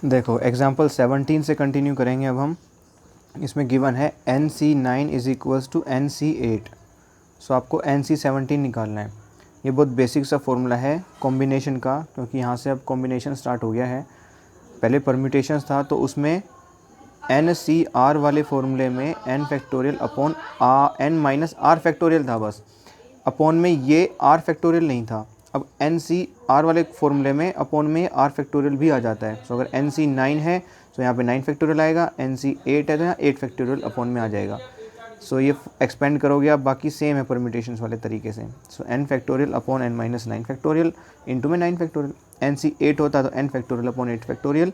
देखो एग्जांपल 17 से कंटिन्यू करेंगे अब हम। इसमें गिवन है NC9 is equals to NC8। सो आपको NC17 निकालना है। ये बहुत बेसिक सा फॉर्मूला है कॉम्बिनेशन का, क्योंकि यहाँ से अब कॉम्बिनेशन स्टार्ट हो गया है। पहले परम्यूटेशंस था तो उसमें NCR वाले फॉर्मूले में n factorial upon n minus R factorial था बस, अपॉन में ये r फैक्टोरियल नहीं था। अब NCR वाले फॉर्मूले में अपॉन में r फैक्टोरियल भी आ जाता है। सो अगर NC9 है तो यहाँ पे 9 फैक्टोरियल आएगा, NC8 है तो यहाँ 8 फैक्टोरियल अपॉन में आ जाएगा। सो ये एक्सपेंड करोगे आप, बाकी सेम है परम्यूटेशंस वाले तरीके से। सो n factorial upon n minus 9 factorial into में 9 फैक्टोरियल। NC8 होता तो n factorial upon 8 factorial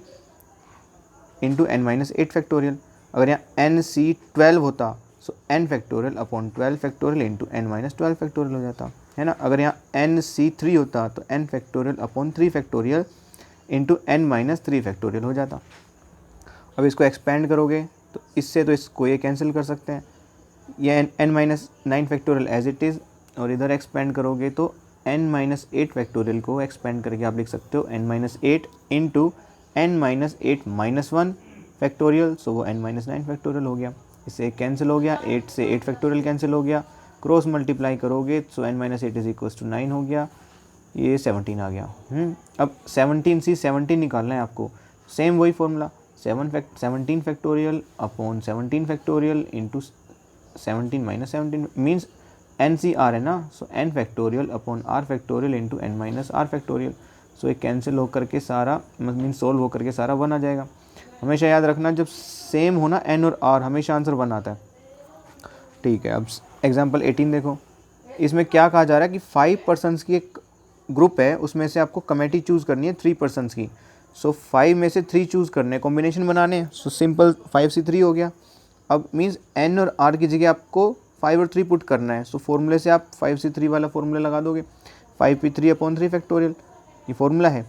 into n minus 8 factorial. अगर यहाँ NC12 होता सो n factorial upon 12 factorial into n minus 12 factorial हो जाता है ना। अगर यहाँ NC3 होता तो n factorial upon 3 factorial into n minus 3 factorial हो जाता। अब इसको एक्सपेंड करोगे तो इससे तो इसको ये कैंसिल कर सकते हैं, ये n minus 9 factorial as it is, और इधर एक्सपेंड करोगे तो n माइनस 8 फैक्टोरियल को एक्सपेंड करके आप लिख सकते हो n minus 8 into n minus 8 minus 1 factorial. So वो n माइनस 9 फैक्टोरियल हो गया। इससे कैंसिल हो गया, 8 से 8 फैक्टोरियल कैंसिल हो गया, क्रॉस मल्टीप्लाई करोगे so n minus 8 is equals to 9 हो गया, ये 17 आ गया। अब 17 से 17 निकालना है आपको। सेम वही formula 17 factorial upon 17 factorial into 17 minus 17 means NCR है ना। So n factorial upon r factorial into n minus r factorial. So ये कैंसिल होकर के सारा मीन सोल्व होकर के सारा 1 आ जाएगा। हमेशा याद रखना जब सेम हो ना n और r हमेशा आंसर 1 आता है। ठीक है, अब एग्जांपल 18 देखो। इसमें क्या कहा जा रहा है कि 5 पर्सन्स की एक ग्रुप है, उसमें से आपको कमेटी चूज़ करनी है 3 पर्सन्स की। सो 5 में से 3 चूज़ करने, कॉम्बिनेशन बनाने। सो सिंपल 5 से 3 हो गया। अब मीन्स n और r की जगह आपको 5 और 3 पुट करना है। सो फॉर्मूले से आप 5 से 3 वाला फॉर्मूला लगा दोगे, 5p3 अपॉन 3 फैक्टोरियल, ये फॉर्मूला है।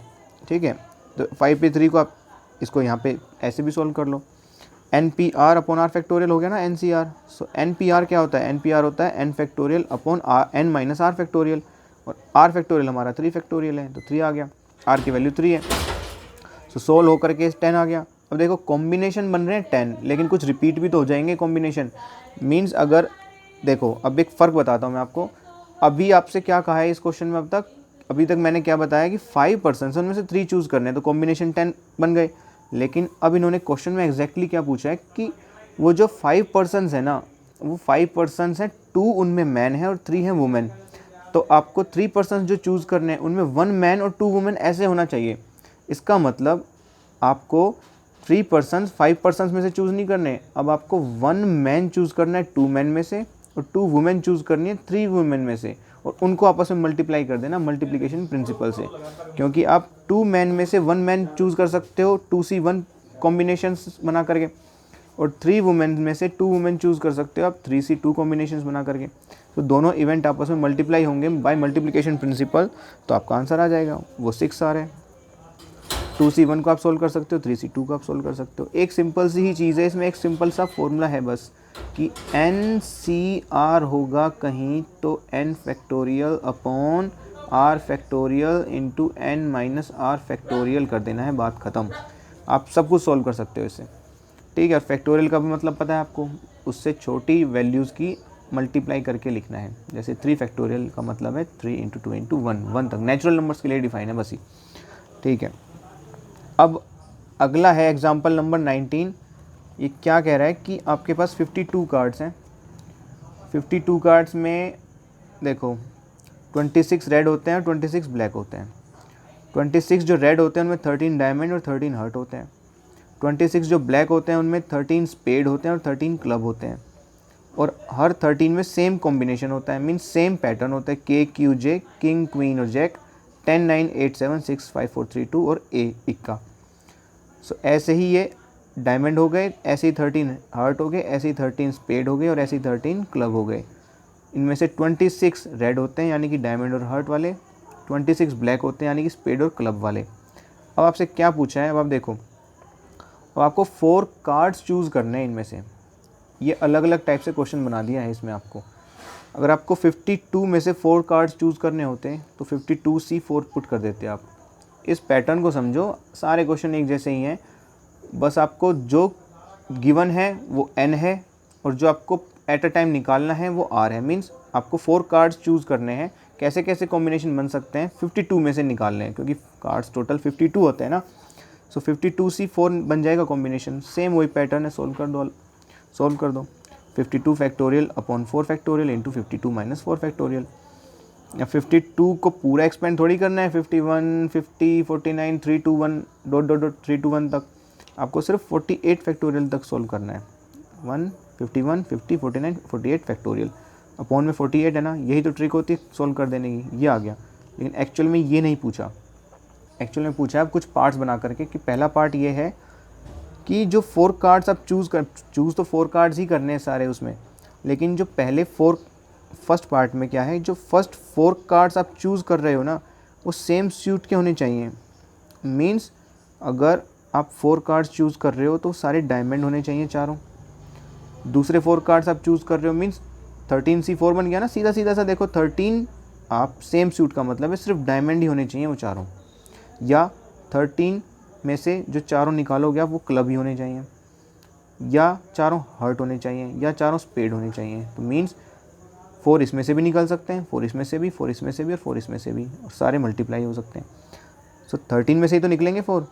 ठीक है, तो 5p3 को आप इसको यहाँ पे ऐसे भी सॉल्व कर लो, NPR अपॉन r फैक्टोरियल हो गया ना NCR। सो NPR क्या होता है, NPR होता है n factorial upon n minus r factorial, और r फैक्टोरियल हमारा 3 फैक्टोरियल है तो 3 आ गया, r की वैल्यू 3 है। सो सोल्व होकर के 10 आ गया। अब देखो कॉम्बिनेशन बन रहे हैं 10, लेकिन कुछ रिपीट भी तो हो जाएंगे कॉम्बिनेशन। मीन्स अगर देखो अब एक फ़र्क बताता हूँ मैं आपको। अभी आपसे क्या कहा है इस क्वेश्चन में, अभी तक मैंने क्या बताया कि 5 पर्सन उनमें से 3 चूज़ करने हैं तो कॉम्बिनेशन 10 बन गए। लेकिन अब इन्होंने क्वेश्चन में एग्जैक्टली क्या पूछा है कि वो जो 5 पर्सन्स है ना, वो 5 पर्सन्स हैं, 2 उनमें मैन है और 3 हैं वुमेन। तो आपको 3 पर्सन्स जो चूज़ करने हैं उनमें 1 मैन और 2 वुमेन ऐसे होना चाहिए। इसका मतलब आपको 3 पर्सन्स 5 पर्सन्स में से चूज़ नहीं करने, अब आपको 1 मैन चूज़ करना है 2 मैन में से, और 2 वुमेन चूज़ करनी है 3 वुमेन में से, और उनको आपस में मल्टीप्लाई कर देना मल्टीप्लिकेशन प्रिंसिपल से। क्योंकि आप 2 मैन में से 1 मैन चूज़ कर सकते हो 2C1 कॉम्बिनेशंस बना करके, और 3 वुमेन में से 2 वुमेन चूज़ कर सकते हो आप 3C2 कॉम्बिनेशंस बना करके। तो दोनों इवेंट आपस में मल्टीप्लाई होंगे बाय मल्टीप्लिकेशन प्रिंसिपल, तो आपका आंसर आ जाएगा, वो 6 आ रहा है। 2C1 को आप सोल्व कर सकते हो, 3C2 को आप सोल्व कर सकते हो। एक सिंपल सी ही चीज़ है, इसमें एक सिंपल सा फॉर्मूला है बस कि NCR होगा कहीं तो n factorial upon r factorial into n minus r factorial कर देना है, बात ख़त्म। आप सब कुछ सोल्व कर सकते हो इससे। ठीक है, फैक्टोरियल का भी मतलब पता है आपको, उससे छोटी वैल्यूज़ की मल्टीप्लाई करके लिखना है। जैसे 3 फैक्टोरियल का मतलब है 3 इंटू 2 इंटू 1 तक, नेचुरल नंबर्स के लिए डिफाइन है बस ही। ठीक है, अब अगला है एग्जाम्पल नंबर 19। ये क्या कह रहा है कि आपके पास 52 कार्ड्स हैं। 52 कार्ड्स में देखो 26 रेड होते हैं और 26 ब्लैक होते हैं। 26 जो रेड होते हैं उनमें 13 डायमंड और 13 हर्ट होते हैं। 26 जो ब्लैक होते हैं उनमें 13 स्पेड होते हैं और 13 क्लब होते हैं। और हर 13 में सेम कॉम्बिनेशन होता है, मीन्स सेम पैटर्न होता है, KQJ, किंग क्वीन और जैक, 10 9 8 7 6 5 4 3 2 और A इक्का। सो ऐसे ही ये डायमंड हो गए, ऐसे ही 13 हार्ट हो गए, ऐसे ही 13 स्पेड हो गए और ऐसे ही 13 क्लब हो गए। इनमें से 26 रेड होते हैं यानी कि डायमंड और हार्ट वाले, 26 ब्लैक होते हैं यानी कि स्पेड और क्लब वाले। अब आपसे क्या पूछा है, अब आप देखो, अब आपको 4 कार्ड्स चूज़ करने हैं इनमें से। ये अलग अलग टाइप से क्वेश्चन बना दिया है इसमें आपको। अगर आपको 52 में से 4 कार्ड्स चूज़ करने होते हैं तो 52C4 पुट कर देते आप। इस पैटर्न को समझो, सारे क्वेश्चन एक जैसे ही हैं, बस आपको जो गिवन है वो n है और जो आपको एट अ टाइम निकालना है वो r है। मीन्स आपको 4 कार्ड्स चूज़ करने हैं, कैसे कैसे कॉम्बिनेशन बन सकते हैं 52 में से निकालने हैं, क्योंकि कार्ड्स टोटल 52 होते हैं ना। सो 52C4 बन जाएगा कॉम्बिनेशन। सेम वही पैटर्न है, सोल्व कर दो 52 factorial upon 4 factorial into 52 minus 4 factorial. 52 को पूरा एक्सपेंड थोड़ी करना है, 51, 50, 49, 3 2 1 डॉट डॉट डॉट 3 2 1 तक, आपको सिर्फ 48 फैक्टोरियल तक सोल्व करना है। 1 51 50 49 48 फैक्टोरियल, अपॉन में 48 है ना, यही तो ट्रिक होती है सोल्व कर देने की। ये आ गया, लेकिन एक्चुअल में ये नहीं पूछा। एक्चुअल में पूछा है कुछ पार्ट्स बना करके कि पहला पार्ट ये है कि जो 4 कार्ड्स आप चूज़ तो 4 कार्ड्स ही करने हैं सारे उसमें, लेकिन जो पहले फर्स्ट पार्ट में क्या है, जो फर्स्ट 4 कार्ड्स आप चूज़ कर रहे हो ना वो सेम सूट के होने चाहिए। मीन्स अगर आप 4 कार्ड्स चूज़ कर रहे हो तो सारे डायमंड होने चाहिए चारों। दूसरे 4 कार्ड्स आप चूज़ कर रहे हो मीन्स 13C4 बन गया ना, सीधा सीधा सा देखो 13 आप सेम सूट का मतलब है सिर्फ डायमंड ही होने चाहिए वो चारों, या 13 में से जो चारों निकालोगे आप वो क्लब ही होने चाहिए, या चारों हर्ट होने चाहिए, या चारों स्पेड होने चाहिए। तो मीन्स 4 इसमें से भी निकल सकते हैं, 4 इसमें से भी, 4 इसमें से भी और 4 इसमें से भी, और सारे मल्टीप्लाई हो सकते हैं। सो 13 में से ही तो निकलेंगे 4,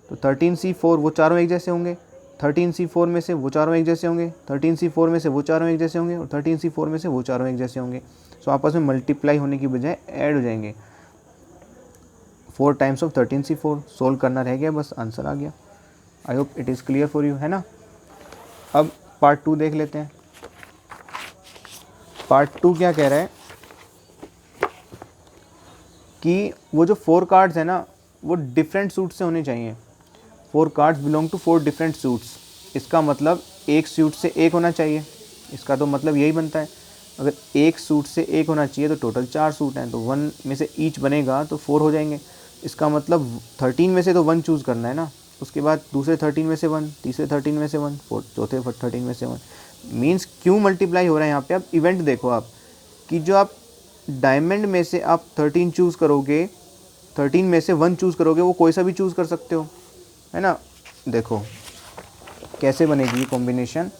तो 13C4 वो चारों एक जैसे होंगे, 13C4 में से वो चारों एक जैसे होंगे, 13C4 में से वो चारों एक जैसे होंगे, और 13C4 में से वो चारों एक जैसे होंगे। सो आपस में मल्टीप्लाई होने की बजाय ऐड हो जाएंगे। 4 टाइम्स ऑफ 13C4 सोल्व करना रह गया, बस आंसर आ गया। आई hope it is clear for you, है ना। अब पार्ट 2 देख लेते हैं। पार्ट 2 क्या कह रहा है कि वो जो 4 कार्ड्स है ना वो डिफरेंट सूट से होने चाहिए। 4 cards belong to 4 different suits. इसका मतलब एक सूट से एक होना चाहिए, इसका तो मतलब यही बनता है। अगर एक सूट से एक होना चाहिए तो टोटल 4 सूट हैं, तो 1 में से ईच बनेगा तो 4 हो जाएंगे। इसका मतलब 13 में से तो 1 चूज़ करना है ना, उसके बाद दूसरे 13 में से 1, तीसरे 13 में से 1, चौथे 13 में से 1। मीन्स क्यों मल्टीप्लाई हो रहा है यहाँ पे, आप इवेंट देखो आप कि जो आप डायमंड में से आप 13 चूज़ करोगे, 13 में से 1 चूज़ करोगे, वो कोई सा भी चूज़ कर सकते हो, है ना। देखो कैसे बनेगी ये कॉम्बिनेशन,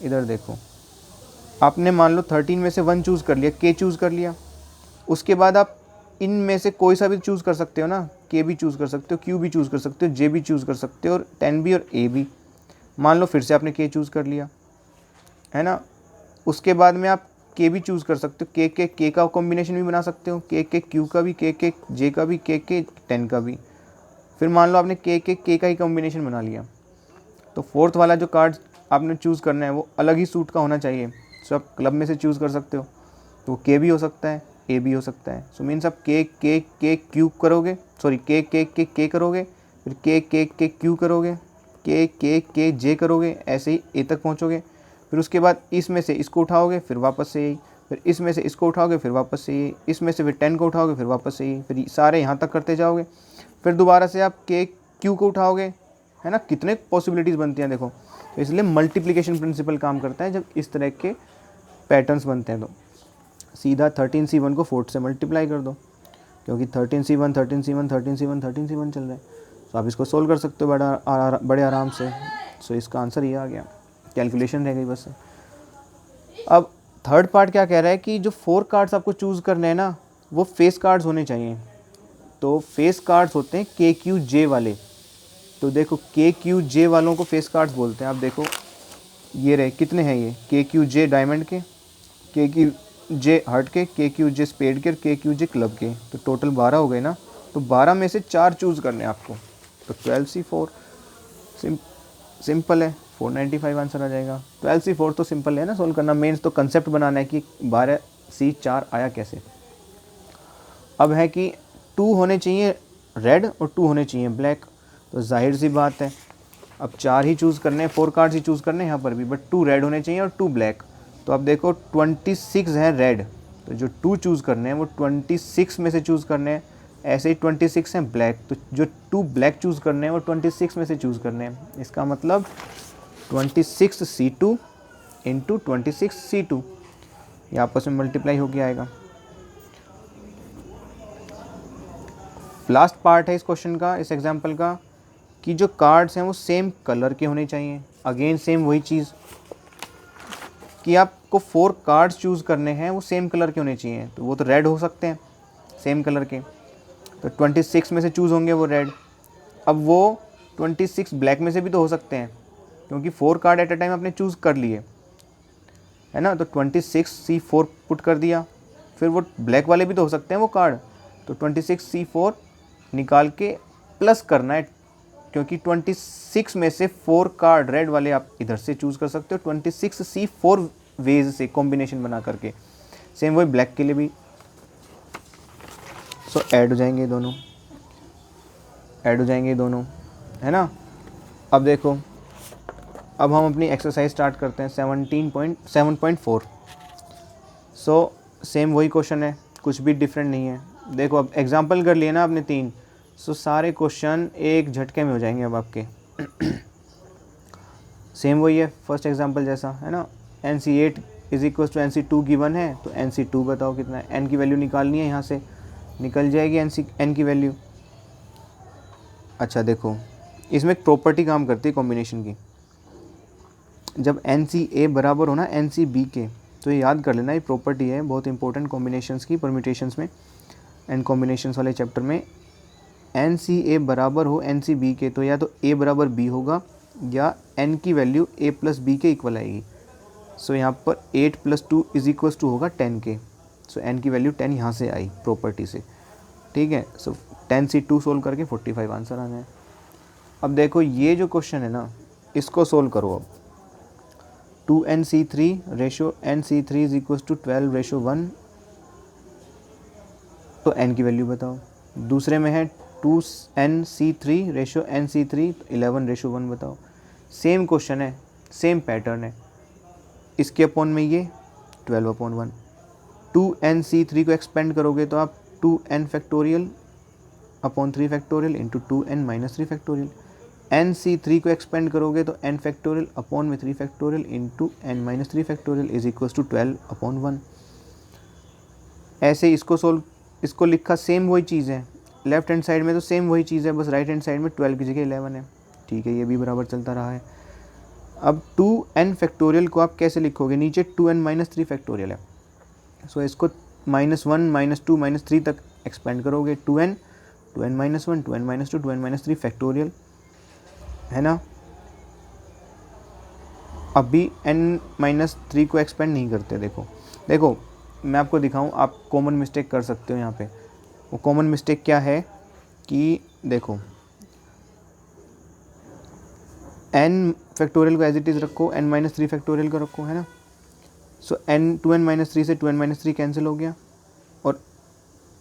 इधर देखो। आपने मान लो 13 में से 1 चूज़ कर लिया, के चूज़ कर लिया, उसके बाद आप इन में से कोई सा भी चूज़ कर सकते हो ना, के भी चूज़ कर सकते हो, क्यू भी चूज़ कर सकते हो, जे भी चूज़ कर सकते हो, और 10 भी और ए भी। मान लो फिर से आपने के चूज़ कर लिया, है ना। उसके बाद में आप के भी चूज़ कर सकते हो, के का कॉम्बिनेशन भी बना सकते हो, के क्यू का भी, के जे का भी, के 10 का भी। फिर मान लो आपने के का ही कॉम्बिनेशन बना लिया, तो फोर्थ वाला जो कार्ड आपने चूज़ करना है वो अलग ही सूट का होना चाहिए। सो आप क्लब में से चूज़ कर सकते हो, तो के भी हो सकता है, ए भी हो सकता है। सो मीन्स आप के क्यू करोगे, सॉरी के करोगे, फिर के क्यू करोगे, के जे करोगे, ऐसे ही ए तक पहुँचोगे। फिर उसके बाद इसमें से इसको उठाओगे, फिर वापस से यही, फिर इसमें से इसको उठाओगे, फिर वापस से यही, इसमें से फिर 10 को उठाओगे, फिर वापस से यही, फिर सारे यहाँ तक करते जाओगे। फिर दोबारा से आप के क्यू को उठाओगे, है ना। कितने पॉसिबिलिटीज़ बनती हैं देखो। तो इसलिए मल्टीप्लिकेशन प्रिंसिपल काम करता है जब इस तरह के पैटर्न्स बनते हैं। तो सीधा 13C1 को 4 से मल्टीप्लाई कर दो, क्योंकि 13C1 13C1 13C1 13C1 चल रहा है। तो आप इसको सोल्व कर सकते हो बड़े आराम से। सो इसका आंसर ये आ गया, कैलकुलेशन रह गई बस। अब थर्ड पार्ट क्या कह रहा है कि जो 4 कार्ड्स आपको चूज़ करने हैं ना वो फेस कार्ड्स होने चाहिए। तो फेस कार्ड्स होते हैं के क्यू जे वाले। तो देखो के क्यू जे वालों को फेस कार्ड्स बोलते हैं। आप देखो ये रहे, कितने हैं ये, के क्यू जे डायमंड के क्यू जे हर्ट के क्यू जे स्पेड के और के क्यू जे क्लब के। तो टोटल 12 हो गए ना। तो 12 में से 4 चूज़ करने हैं आपको। तो 12C4 सिंपल है, 495 आंसर आ जाएगा। 12C4 तो सिंपल है ना सोल्व करना। मेंस तो कंसेप्ट बनाना है कि 12C4 आया कैसे। अब है कि 2 होने चाहिए रेड और 2 होने चाहिए ब्लैक। तो जाहिर सी बात है अब 4 ही चूज़ करने हैं, 4 कार्ड्स ही चूज़ करने हैं यहाँ पर भी, बट 2 रेड होने चाहिए और 2 ब्लैक। तो अब देखो 26 है रेड, तो जो 2 चूज़ करने हैं वो 26 में से चूज़ करने हैं। ऐसे ही 26 हैं ब्लैक, तो जो 2 ब्लैक चूज़ करने हैं वो 26 में से चूज़ करने हैं। इसका मतलब 26C2 इंटू 26C2, ये आपस में मल्टीप्लाई होकर आएगा। लास्ट पार्ट है इस क्वेश्चन का, इस एग्जाम्पल का, कि जो कार्ड्स हैं वो सेम कलर के होने चाहिए। अगेन सेम वही चीज़ कि आपको 4 कार्ड्स चूज़ करने हैं, वो सेम कलर के होने चाहिए। तो वो तो रेड हो सकते हैं सेम कलर के, तो 26 में से चूज़ होंगे वो रेड। अब वो 26 ब्लैक में से भी तो हो सकते हैं, क्योंकि 4 कार्ड एट अ टाइम आपने चूज़ कर लिए, है ना। तो 26C4 पुट कर दिया, फिर वो ब्लैक वाले भी तो हो सकते हैं वो कार्ड, तो 26C4 निकाल के प्लस करना है, क्योंकि 26 में से 4 कार्ड रेड वाले आप इधर से चूज़ कर सकते हो 26C4 वेज से कॉम्बिनेशन बना करके। सेम वही ब्लैक के लिए भी। सो ऐड हो जाएंगे दोनों, ऐड हो जाएंगे दोनों, है ना। अब देखो, अब हम अपनी एक्सरसाइज स्टार्ट करते हैं 17.7.4। सो सेम वही क्वेश्चन है, कुछ भी डिफरेंट नहीं है। देखो अब एग्जाम्पल कर लिए ना आपने 3, सो सारे क्वेश्चन एक झटके में हो जाएंगे अब आपके। सेम वही है फर्स्ट एग्जाम्पल जैसा, है ना। NC8 is equal to NC2 given है, तो NC2 बताओ कितना है। n की वैल्यू निकालनी है, यहाँ से निकल जाएगी n की वैल्यू। अच्छा देखो, इसमें एक प्रॉपर्टी काम करती है कॉम्बिनेशन की। जब NCA बराबर हो ना NCB के, तो ये याद कर लेना, ये प्रॉपर्टी है बहुत इंपॉर्टेंट कॉम्बिनेशंस की, परम्यूटेशंस में एंड कॉम्बिनेशंस वाले चैप्टर में। NCA बराबर हो NCB के, तो या तो A बराबर B होगा, या n की वैल्यू A प्लस B के इक्वल आएगी। सो यहाँ पर 8 + 2 = होगा 10 के। सो n की वैल्यू 10 यहाँ से आई प्रॉपर्टी से, ठीक है। सो 10C2 सोल्व करके 45 आंसर आ जाए। अब देखो ये जो क्वेश्चन है ना, इसको सोल्व करो अब। 2NC3 रेशो NC3 = 12:1, तो n की वैल्यू बताओ। दूसरे में है 2NC3 रेशो NC3 11:1 बताओ। सेम क्वेश्चन है, सेम पैटर्न है। इसके अपॉन में ये 12/1। 2NC3 को एक्सपेंड करोगे तो आप 2n factorial upon 3 factorial into 2n - 3 factorial. NC3 को एक्सपेंड करोगे तो n फैक्टोरियल अपॉन में 3 factorial into n - 3 factorial is equal to 12/1। ऐसे इसको सोल्व, इसको लिखा सेम वही चीज़ है। लेफ्ट हैंड साइड में तो सेम वही चीज़ है, बस राइट हैंड साइड में 12 की जगह 11 है, ठीक है। ये भी बराबर चलता रहा है। अब 2n फैक्टोरियल को आप कैसे लिखोगे, नीचे 2n - 3 फैक्टोरियल है, सो इसको -1 -2 -3 तक एक्सपेंड करोगे। 2n 2n - 1 2n - 2 2n - 3 factorial, है ना। अभी n - 3 को एक्सपेंड नहीं करते। देखो देखो मैं आपको दिखाऊं, आप कॉमन मिस्टेक कर सकते हो यहाँ पे। वो कॉमन मिस्टेक क्या है कि देखो, n फैक्टोरियल को एज इट इज़ रखो, n - 3 फैक्टोरियल को रखो, है ना। सो n 3 से 2n - 3 कैंसिल हो गया। और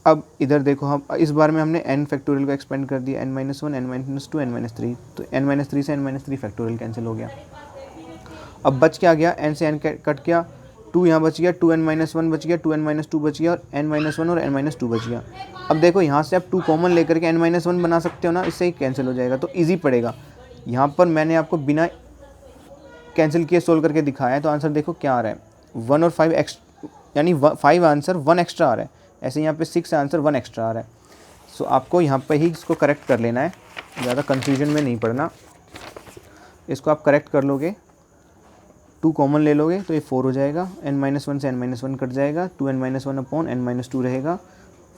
अब इधर देखो, हम इस बार में हमने n फैक्टोरियल को एक्सपेंड कर दिया, n - 1 n - 2 n - 3, तो n - 3 से n - 3 फैक्टोरियल कैंसिल हो गया। अब बच क्या गया, n से n कट गया, 2 यहाँ बच गया, 2n - 1 बच गया, 2n - 2 बच गया, और n - 1 और n - 2 बच गया। अब देखो यहाँ से आप 2 कॉमन लेकर के n - 1 बना सकते हो ना, इससे ही कैंसिल हो जाएगा, तो ईजी पड़ेगा। यहाँ पर मैंने आपको बिना कैंसिल किए सोल्व करके दिखाया है, तो आंसर देखो क्या आ रहा है, 1 और 5 यानी 5 आंसर 1 एक्स्ट्रा आ रहा है। ऐसे यहाँ पे 6 आंसर 1 एक्स्ट्रा आ रहा है। सो आपको यहाँ पे ही इसको करेक्ट कर लेना है, ज़्यादा कन्फ्यूजन में नहीं पड़ना। इसको आप करेक्ट कर लोगे, 2 कॉमन ले लोगे तो ये 4 हो जाएगा, n - 1 से n - 1 कट जाएगा, 2n - 1 अपॉन n - 2 रहेगा,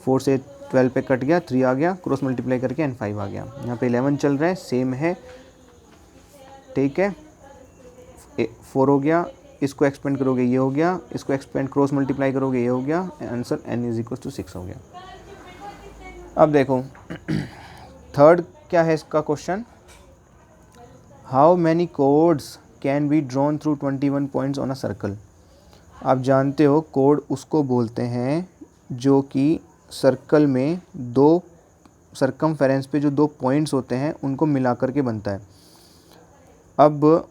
4 से 12 पे कट गया, 3 आ गया, क्रॉस मल्टीप्लाई करके n5 आ गया। यहाँ पे 11 चल रहा है, सेम है, ठीक है। 4 हो गया, इसको एक्सपेंड करोगे ये हो गया, इसको एक्सपेंड क्रॉस मल्टीप्लाई करोगे ये हो गया, आंसर n = 6 हो गया। अब देखो थर्ड क्या है इसका question, how many codes can be drawn through 21 points on a circle. आप जानते हो कोड उसको बोलते हैं जो कि सर्कल में 2 सर्कमफेरेंस पे जो 2 पॉइंट्स होते हैं उनको मिला करके बनता है। अब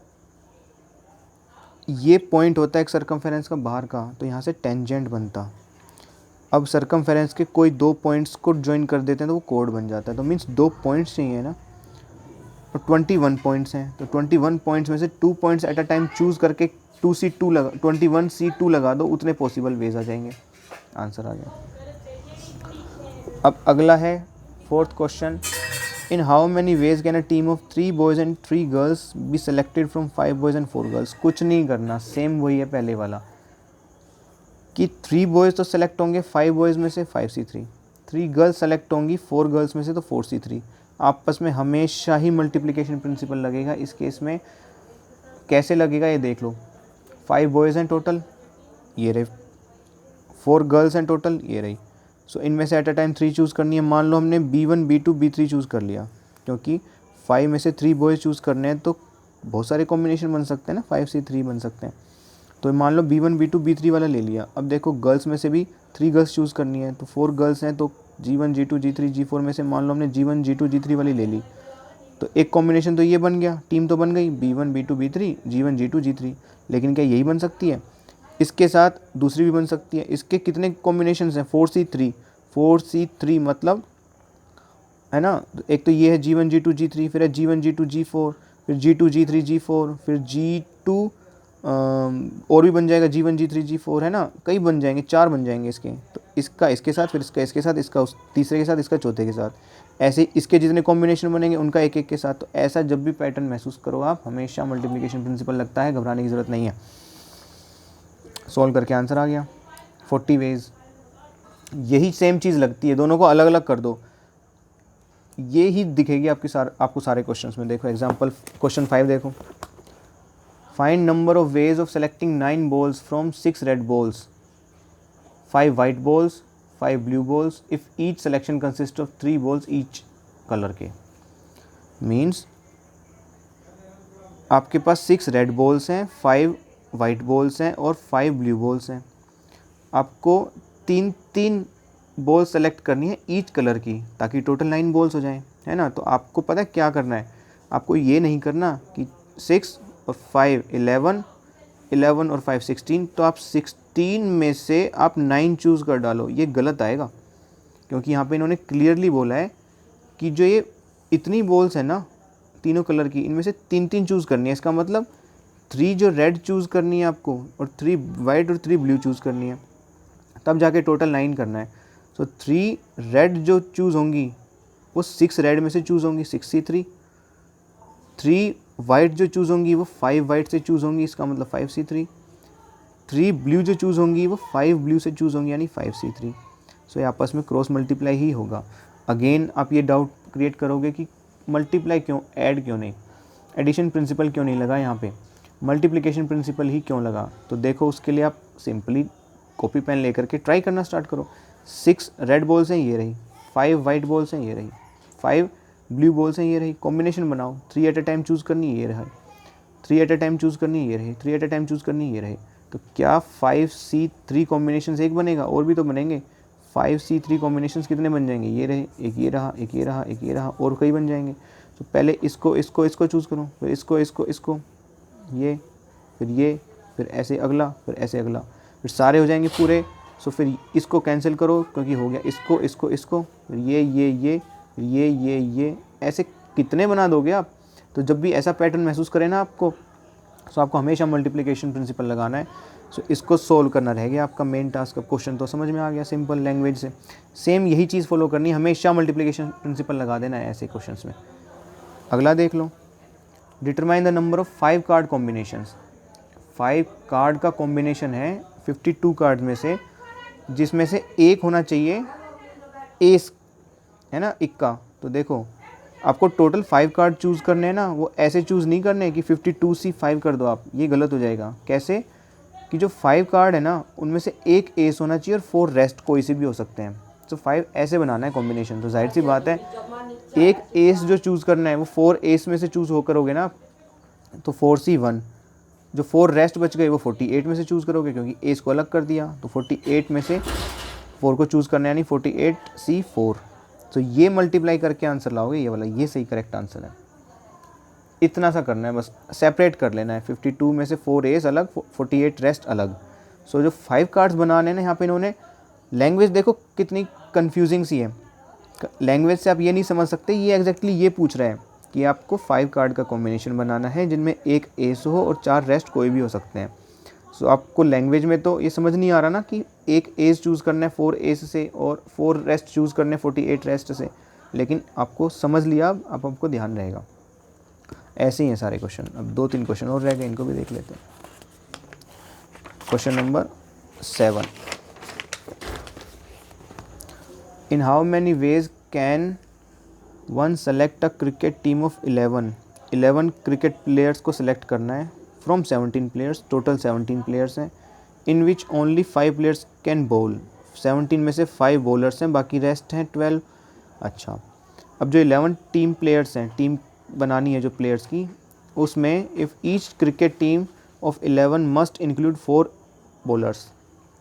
ये पॉइंट होता है एक सर्कमफेरेंस का बाहर का, तो यहाँ से टेंजेंट बनता। अब सर्कमफेरेंस के कोई 2 पॉइंट्स को ज्वाइन कर देते हैं तो वो कोड बन जाता है। तो मीन्स 2 पॉइंट्स चाहिए ना, तो 21 पॉइंट्स हैं, तो 21 पॉइंट्स में से 2 points at a time choose करके 2C2 लगा 21C2 लगा दो, उतने पॉसिबल वेज आ जाएंगे, आंसर आ गया। अब अगला है 4th question, in how many ways can a team of 3 boys and 3 girls be selected from 5 boys and 4 girls. कुछ नहीं करना, सेम वही है पहले वाला कि 3 बॉयज़ तो सेलेक्ट होंगे 5 बॉयज़ में से 5C3, 3 गर्ल्स सेलेक्ट होंगी 4 गर्ल्स में से तो 4C3। आपस में हमेशा ही मल्टीप्लिकेशन प्रिंसिपल लगेगा। इस केस में कैसे लगेगा ये देख लो। 5 बॉयज़ हैं टोटल, ये रहे, 4 गर्ल्स हैं टोटल, ये रही। सो इनमें से एट अ टाइम 3 चूज़ करनी है। मान लो हमने B1 B2 B3 चूज़ कर लिया, क्योंकि 5 में से 3 बॉयज़ चूज़ करने हैं तो बहुत सारे कॉम्बिनेशन बन सकते हैं ना, 5C3 बन सकते हैं। तो मान लो B1 B2 B3 वाला ले लिया। अब देखो गर्ल्स में से भी 3 गर्ल्स चूज़ करनी है, तो 4 गर्ल्स हैं तो G1 G2 G3 G4 में से मान लो हमने G1 G2 G3 वाली ले ली, तो एक कॉम्बिनेशन तो ये बन गया, टीम तो बन गई B1 B2 B3 G1 G2 G3। लेकिन क्या यही बन सकती है? इसके साथ दूसरी भी बन सकती है। इसके कितने कॉम्बिनेशन हैं? 4C3, 4C3 मतलब है ना, एक तो ये है G1 G2 G3, फिर है G1 G2 G4, फिर G2 G3 G4, फिर G2 और भी बन जाएगा G1 G3 G4, है ना, कई बन जाएंगे, 4 बन जाएंगे इसके। तो इसका इसके साथ, फिर इसका इसके साथ, इसका उस तीसरे के साथ, इसका चौथे के साथ, ऐसे इसके जितने कॉम्बिनेशन बनेंगे उनका एक एक के साथ। तो ऐसा जब भी पैटर्न महसूस करो आप, हमेशा मल्टीप्लिकेशन प्रिंसिपल लगता है, घबराने की ज़रूरत नहीं है। सॉल्व करके आंसर आ गया 40 वेज। यही सेम चीज़ लगती है, दोनों को अलग अलग कर दो, ये ही दिखेगी आपको सारे क्वेश्चंस में। देखो एग्जांपल क्वेश्चन 5 देखो, find number of ways of selecting 9 balls from 6 red balls, 5 white balls, 5 blue balls if each selection consist of 3 balls each colour के। मीन्स आपके पास 6 रेड बॉल्स हैं, 5 वाइट बॉल्स हैं और 5 ब्लू बॉल्स हैं। आपको 3 ball select करनी है each colour की, ताकि टोटल 9 बॉल्स हो जाएं, है ना। तो आपको पता है क्या करना है, आपको ये नहीं करना कि 6 और 5 11, 11 और 5 16, तो आप 16 में से आप 9 चूज़ कर डालो। ये गलत आएगा, क्योंकि यहाँ पे इन्होंने क्लियरली बोला है कि जो ये इतनी बॉल्स हैं ना तीनों कलर की, इनमें से 3 चूज़ करनी है। इसका मतलब 3 जो रेड चूज़ करनी है आपको, और 3 वाइट और 3 ब्लू चूज़ करनी है, तब जाके टोटल 9 करना है। सो 3 रेड जो चूज़ होंगी वो 6 रेड में से चूज़ होंगी, 6C3। 3 वाइट जो चूज़ होंगी वो 5 वाइट से चूज़ होंगी, इसका मतलब 5C3। 3 ब्लू जो चूज़ होंगी वो 5 ब्लू से चूज़ होंगी, यानी 5C3। सो ये आपस में क्रॉस मल्टीप्लाई ही होगा। अगेन आप ये डाउट क्रिएट करोगे कि मल्टीप्लाई क्यों, ऐड क्यों नहीं, एडिशन प्रिंसिपल क्यों नहीं लगा यहाँ पे, मल्टीप्लिकेशन प्रिंसिपल ही क्यों लगा? तो देखो उसके लिए आप सिंपली कॉपी पेन लेकर के ट्राई करना स्टार्ट करो। 6 रेड बॉल्स हैं, ये रही, 5 वाइट बॉल्स हैं, ये रही, 5 ब्लू बॉल्स हैं, ये रही। कॉम्बिनेशन बनाओ, 3 एट अ टाइम चूज़ करनी है, ये रहा, 3 एट अ टाइम चूज़ करनी है, ये रही, 3 एट अ टाइम चूज़ करनी है, ये रही। तो क्या 5C3 कॉम्बिनेशन एक बनेगा? और भी तो बनेंगे। 5C3 कॉम्बिनेशन कितने बन जाएंगे? ये रहे, एक ये रहा, एक ये रहा, एक ये रहा, और कई बन जाएंगे। तो पहले इसको इसको इसको चूज़ करो, फिर इसको इसको इसको, ये, फिर ऐसे अगला, फिर ऐसे अगला, फिर सारे हो जाएंगे पूरे। सो फिर इसको कैंसिल करो, क्योंकि हो गया इसको इसको इसको, फिर ये, ऐसे कितने बना दोगे आप? तो जब भी ऐसा पैटर्न महसूस करें ना आपको, सो आपको हमेशा मल्टीप्लिकेशन प्रिंसिपल लगाना है। सो इसको सोल्व करना रहेगा आपका मेन टास्क। अब क्वेश्चन तो समझ में आ गया सिंपल लैंग्वेज से। सेम यही चीज़ फॉलो करनी है, हमेशा मल्टीप्लिकेशन प्रिंसिपल लगा देना है ऐसे क्वेश्चंस में। अगला देख लो, determine the number of 5 card combinations. 5 card का कॉम्बिनेशन है 52 कार्ड में से, जिसमें से एक होना चाहिए एस, है ना, इक्का। तो देखो आपको टोटल 5 कार्ड चूज़ करने हैं ना, वो ऐसे चूज़ नहीं करने कि 52C5 कर दो आप, ये गलत हो जाएगा। कैसे कि जो 5 कार्ड है ना उनमें से एक एस होना चाहिए और 4 रेस्ट कोई से भी हो सकते हैं। तो 5 ऐसे बनाना है कॉम्बिनेशन। तो जाहिर सी बात है एक एस जो चूज़ करना है वो 4 एस में से चूज़ हो करोगे ना, तो 4C1, जो 4 रेस्ट बच गए वो 48 में से चूज़ करोगे, क्योंकि एस को अलग कर दिया। तो 48 में से 4 को चूज़ करना है, यानी 48C4। तो ये मल्टीप्लाई करके आंसर लाओगे, ये वाला, ये सही करेक्ट आंसर है। इतना सा करना है बस, सेपरेट कर लेना है। 52 में से 4 एस अलग, 48 रेस्ट अलग। सो जो 5 कार्ड्स बनाने हैं ना, यहाँ पे इन्होंने लैंग्वेज देखो कितनी कन्फ्यूजिंग सी है। लैंग्वेज से आप ये नहीं समझ सकते, ये एग्जैक्टली ये पूछ रहा है कि आपको 5 कार्ड का कॉम्बिनेशन बनाना है जिनमें एक एस हो और 4 रेस्ट कोई भी हो सकते हैं। सो आपको लैंग्वेज में तो ये समझ नहीं आ रहा ना कि एक एस चूज़ करना है 4 एस से और 4 रेस्ट चूज़ करने 48 रेस्ट से। लेकिन आपको समझ लिया, अब आपको ध्यान रहेगा। ऐसे ही हैं सारे क्वेश्चन। अब 2-3 क्वेश्चन और रह गए, इनको भी देख लेते हैं। Question number 7, in how many ways can one select a cricket team of 11 cricket players को सिलेक्ट करना है फ्रॉम 17 प्लेयर्स, टोटल 17 प्लेयर्स हैं, in which only 5 players can bowl. 17 में से 5 बॉलर्स हैं, बाकी रेस्ट हैं 12। अच्छा, अब जो 11 टीम प्लेयर्स हैं, टीम बनानी है जो प्लेयर्स की, उसमें if each cricket team of 11 must include 4 bowlers,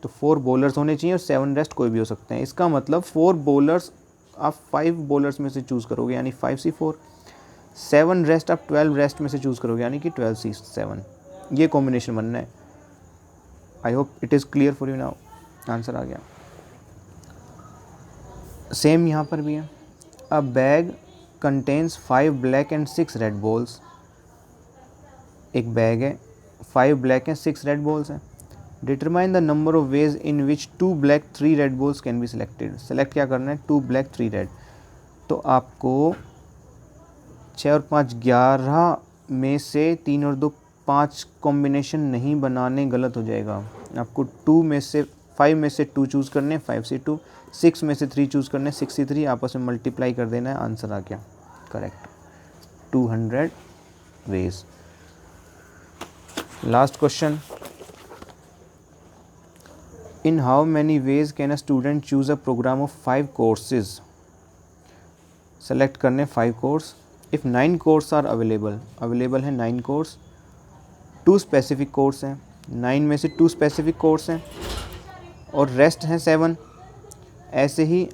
तो 4 बॉलर्स होने चाहिए और 7 रेस्ट कोई भी हो सकते हैं। इसका मतलब 4 बॉलर्स आप 5 बॉलर्स में से चूज़ करोगे, यानी 5C4, 7 रेस्ट आप 12 रेस्ट में से चूज़ करोगे, यानी कि 12C7। ये कॉम्बिनेशन बनना है। I hope it is clear for you now. Answer आ गया। सेम यहाँ पर भी है। A bag contains 5 black and 6 red balls. एक बैग है, 5 ब्लैक एंड 6 रेड बॉल्स हैं। Determine the number of ways in which 2 black 3 red balls can be selected. Select क्या करना है? 2 ब्लैक 3 रेड। तो आपको 6 और 5 11 में से 3 और 2 5 कॉम्बिनेशन नहीं बनाने, गलत हो जाएगा। आपको 5 में से 2 चूज़ करने, 5C2, 6 में से 3 चूज़ करने, 6C3, आपस में मल्टीप्लाई कर देना है। आंसर आ गया correct, 200 ways. Last question, in how many ways can a student choose a program of 5 courses. Select करने 5 course. If 9 course are available है 9 कोर्स, 2 स्पेसिफिक कोर्स हैं, 9 में से 2 स्पेसिफिक कोर्स हैं और रेस्ट हैं 7। ऐसे ही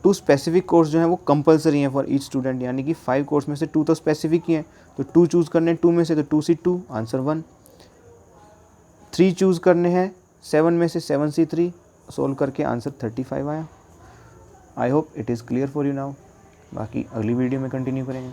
2 स्पेसिफिक कोर्स जो हैं वो कंपलसरी हैं फॉर ईच स्टूडेंट, यानी कि 5 कोर्स में से 2 तो स्पेसिफिक ही हैं, तो 2 चूज़ करने 2 में से, तो 2C2, आंसर 1। 3 चूज़ करने हैं 7 में से, 7C3, सोल्व करके आंसर 35 आया। आई hope it is clear for you now. बाकी अगली वीडियो में कंटिन्यू करेंगे।